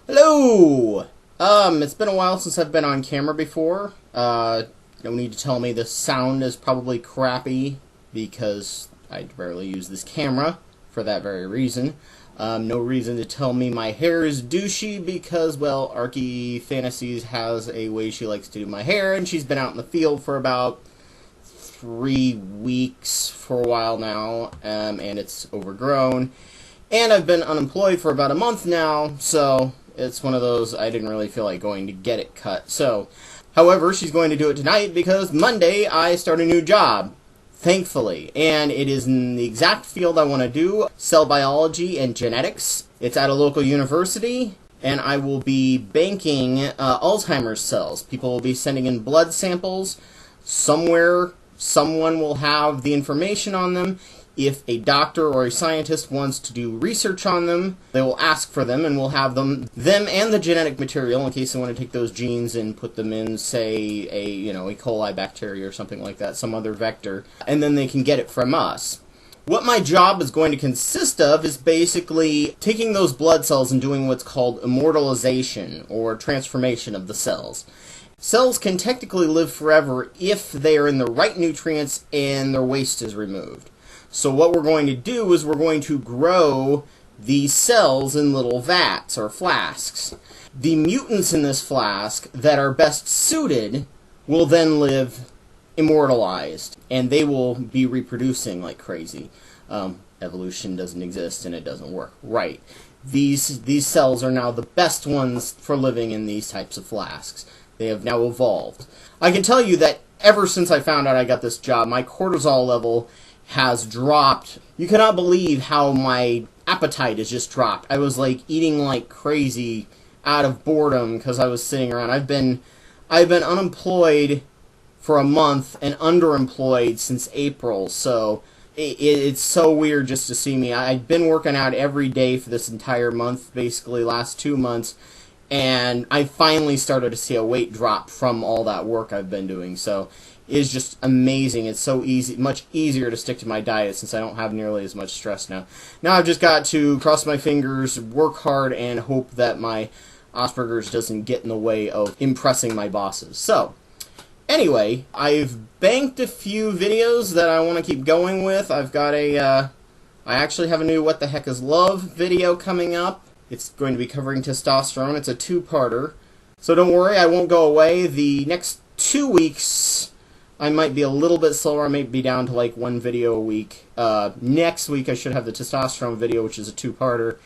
Hello! It's been a while since I've been on camera before. No need to tell me the sound is probably crappy because I rarely use this camera for that very reason. No reason to tell me my hair is douchey because, well, Arky Fantasies has a way she likes to do my hair, and she's been out in the field for about 3 weeks for a while now, and it's overgrown. And I've been unemployed for about a month now, so it's one of those I didn't really feel like going to get it cut. So, however, she's going to do it tonight because Monday I start a new job, thankfully. And it is in the exact field I want to do, cell biology and genetics. It's at a local university, and I will be banking Alzheimer's cells. People will be sending in blood samples. Somewhere, someone will have the information on them. If a doctor or a scientist wants to do research on them, they will ask for them, and we'll have them and the genetic material in case they want to take those genes and put them in, say, a E. coli bacteria or something like that, some other vector, and then they can get it from us. What my job is going to consist of is basically taking those blood cells and doing what's called immortalization, or transformation of the cells. Cells can technically live forever if they are in the right nutrients and their waste is removed. So what we're going to do is we're going to grow these cells in little vats or flasks. The mutants in this flask that are best suited will then live immortalized, and they will be reproducing like crazy. Evolution doesn't exist and it doesn't work. Right. These cells are now the best ones for living in these types of flasks. They have now evolved. I can tell you that ever since I found out I got this job, my cortisol level has dropped. You cannot believe how my appetite has just dropped. I was like eating like crazy out of boredom because I was sitting around. I've been unemployed for a month and underemployed since April, so it's so weird just to see me. I've been working out every day for this entire month, basically last 2 months, and I finally started to see a weight drop from all that work I've been doing. So is just amazing. It's so easy, much easier to stick to my diet since I don't have nearly as much stress now. Now I've just got to cross my fingers, work hard, and hope that my Asperger's doesn't get in the way of impressing my bosses. So, anyway, I've banked a few videos that I want to keep going with. I've got I actually have a new What the Heck is Love video coming up. It's going to be covering testosterone. It's a 2-parter. So don't worry, I won't go away. The next 2 weeks I might be a little bit slower. I might be down to like 1 video a week. Next week I should have the testosterone video, which is a 2-parter.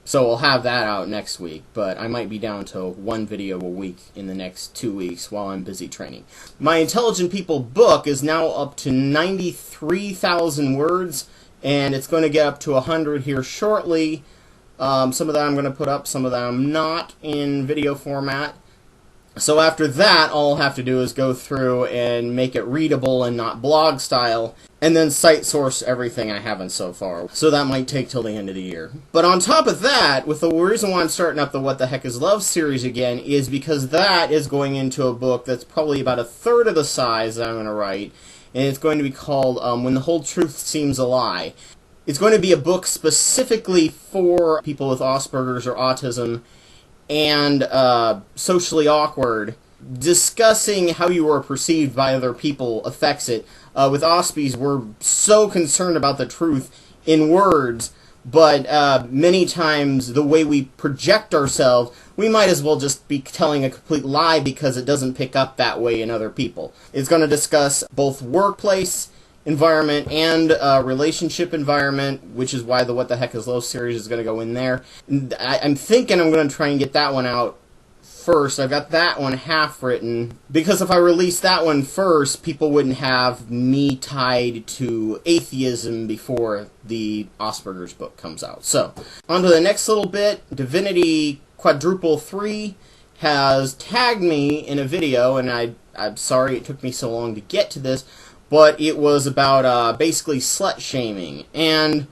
So I'll have that out next week. But I might be down to 1 video a week in the next 2 weeks while I'm busy training. My Intelligent People book is now up to 93,000 words. And it's going to get up to 100 here shortly. Some of that I'm going to put up, some of that I'm not in video format. So after that, all I'll have to do is go through and make it readable and not blog style, and then cite source everything I haven't so far. So that might take till the end of the year. But on top of that, with the reason why I'm starting up the What the Heck is Love series again is because that is going into a book that's probably about 1/3 of the size that I'm going to write, and it's going to be called When the Whole Truth Seems a Lie. It's going to be a book specifically for people with Asperger's or autism and socially awkward, discussing how you are perceived by other people affects it. With Auspies, we're so concerned about the truth in words, but many times the way we project ourselves, we might as well just be telling a complete lie because it doesn't pick up that way in other people. It's going to discuss both workplace environment and relationship environment, which is why the What the Heck is Love series is going to go in there. I'm thinking I'm going to try and get that one out first. I've got that one half written, because if I release that one first, people wouldn't have me tied to atheism before the Asperger's book comes out. So, on to the next little bit. Divinity Quadruple 3 has tagged me in a video, and I'm sorry it took me so long to get to this, but it was about basically slut shaming, and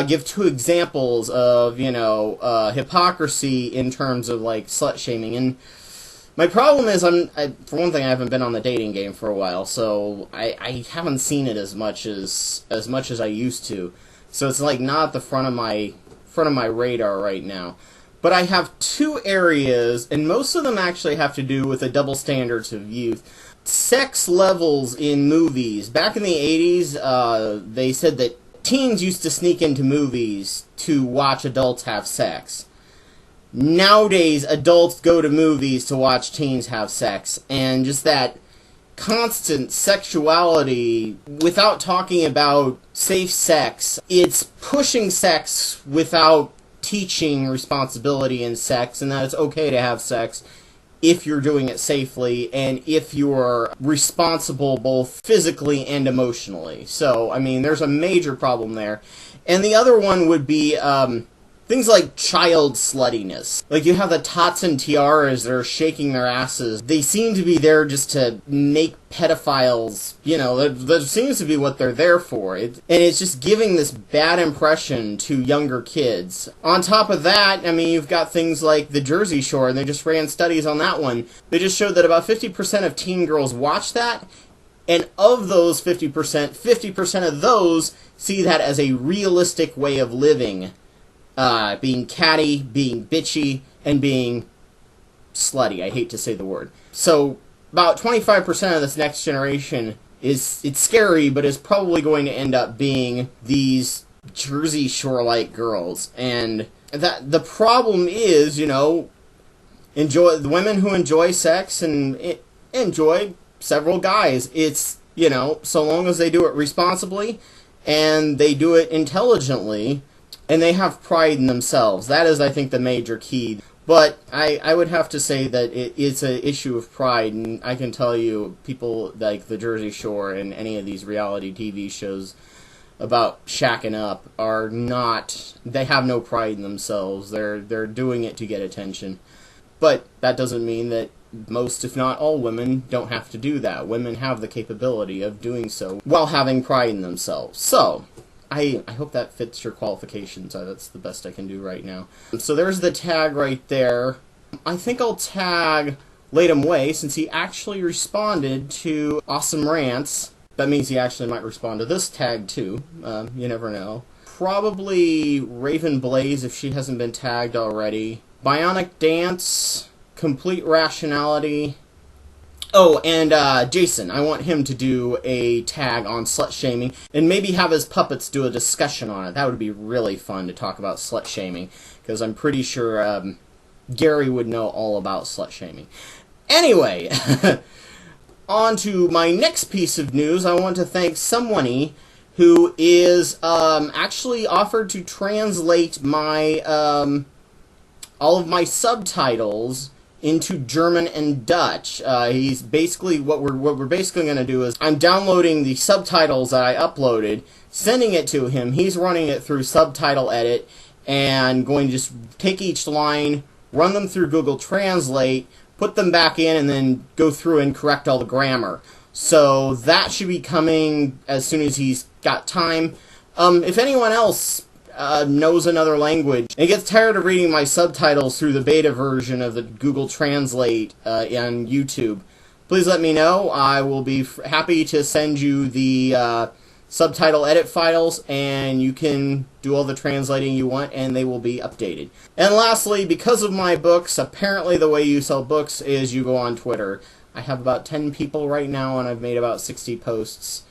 give 2 examples of, hypocrisy in terms of like slut shaming. And my problem is, for one thing, I haven't been on the dating game for a while, so I haven't seen it as much as I used to. So it's like not at the front of my radar right now. But I have two areas, and most of them actually have to do with the double standards of youth. Sex levels in movies. Back in the 80s, they said that teens used to sneak into movies to watch adults have sex. Nowadays, adults go to movies to watch teens have sex, and just that constant sexuality without talking about safe sex, it's pushing sex without teaching responsibility in sex, and that it's okay to have sex if you're doing it safely and if you're responsible both physically and emotionally. So, I mean, there's a major problem there. And the other one would be things like child sluttiness. Like, you have the tots and tiaras that are shaking their asses. They seem to be there just to make pedophiles, you know, that seems to be what they're there for. And it's just giving this bad impression to younger kids. On top of that, I mean, you've got things like the Jersey Shore, and they just ran studies on that one. They just showed that about 50% of teen girls watch that, and of those 50%, 50% of those see that as a realistic way of living. Being catty, being bitchy, and being slutty. I hate to say the word. So, about 25% of this next generation it's scary, but is probably going to end up being these Jersey Shore-like girls. And that the problem is, you know, the women who enjoy sex and enjoy several guys. It's, you know, so long as they do it responsibly and they do it intelligently, and they have pride in themselves. That is, I think, the major key. But I would have to say that it's an issue of pride, and I can tell you, people like the Jersey Shore and any of these reality TV shows about shacking up are not, they have no pride in themselves. They're doing it to get attention. But that doesn't mean that most, if not all, women don't have to do that. Women have the capability of doing so while having pride in themselves. So, I hope that fits your qualifications. That's the best I can do right now. So there's the tag right there. I think I'll tag Latham Way, since he actually responded to Awesome Rants. That means he actually might respond to this tag too. You never know. Probably Raven Blaze, if she hasn't been tagged already. Bionic Dance, Complete Rationality. Oh, and Jason, I want him to do a tag on slut-shaming, and maybe have his puppets do a discussion on it. That would be really fun to talk about slut-shaming, because I'm pretty sure Gary would know all about slut-shaming. Anyway, on to my next piece of news. I want to thank someone who is actually offered to translate my all of my subtitles into German and Dutch. He's basically, what we're basically going to do is, I'm downloading the subtitles that I uploaded, sending it to him. He's running it through Subtitle Edit, and going to just take each line, run them through Google Translate, put them back in, and then go through and correct all the grammar. So that should be coming as soon as he's got time. If anyone else knows another language and gets tired of reading my subtitles through the beta version of the Google Translate on YouTube, please let me know. I will be happy to send you the subtitle edit files, and you can do all the translating you want, and they will be updated. And lastly, because of my books, apparently the way you sell books is you go on Twitter. I have about 10 people right now, and I've made about 60 posts.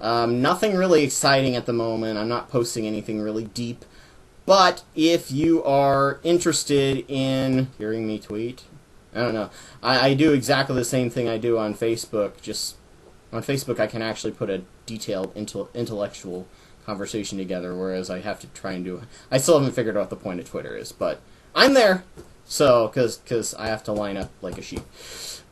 Nothing really exciting at the moment. I'm not posting anything really deep. But if you are interested in hearing me tweet, I don't know. I do exactly the same thing I do on Facebook. Just on Facebook I can actually put a detailed intellectual conversation together, whereas I have to try and do... I still haven't figured out what the point of Twitter is, but I'm there. So, because I have to line up like a sheep.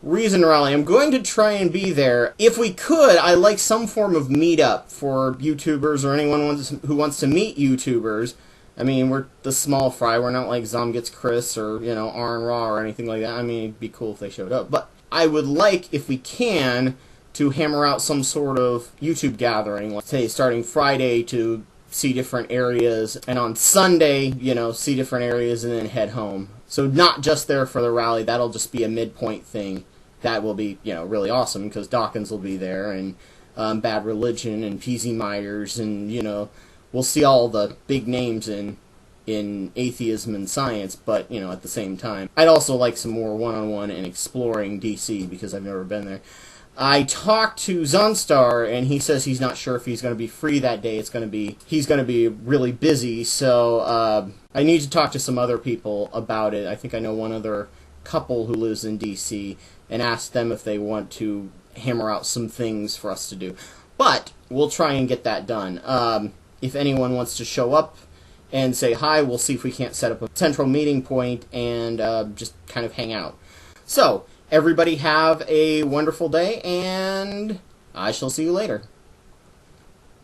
Reason Rally. I'm going to try and be there. If we could, I'd like some form of meetup for YouTubers or anyone who wants to meet YouTubers. I mean, we're the small fry. We're not like Zomgets Chris or, you know, Aaron Raw or anything like that. I mean, it'd be cool if they showed up. But I would like, if we can, to hammer out some sort of YouTube gathering. Let's say starting Friday to see different areas, and on Sunday, you know, see different areas and then head home. So not just there for the rally. That'll just be a midpoint thing. That will be, you know, really awesome, because Dawkins will be there, and Bad Religion, and Peasy Myers, and, you know, we'll see all the big names in in atheism and science, but, you know, at the same time, I'd also like some more one-on-one and exploring DC, because I've never been there. I talked to Zonstar, and he says he's not sure if he's going to be free that day. He's going to be really busy, so I need to talk to some other people about it. I think I know one other couple who lives in DC, and ask them if they want to hammer out some things for us to do. But we'll try and get that done. If anyone wants to show up and say hi, we'll see if we can't set up a central meeting point and just kind of hang out. So, everybody have a wonderful day, and I shall see you later.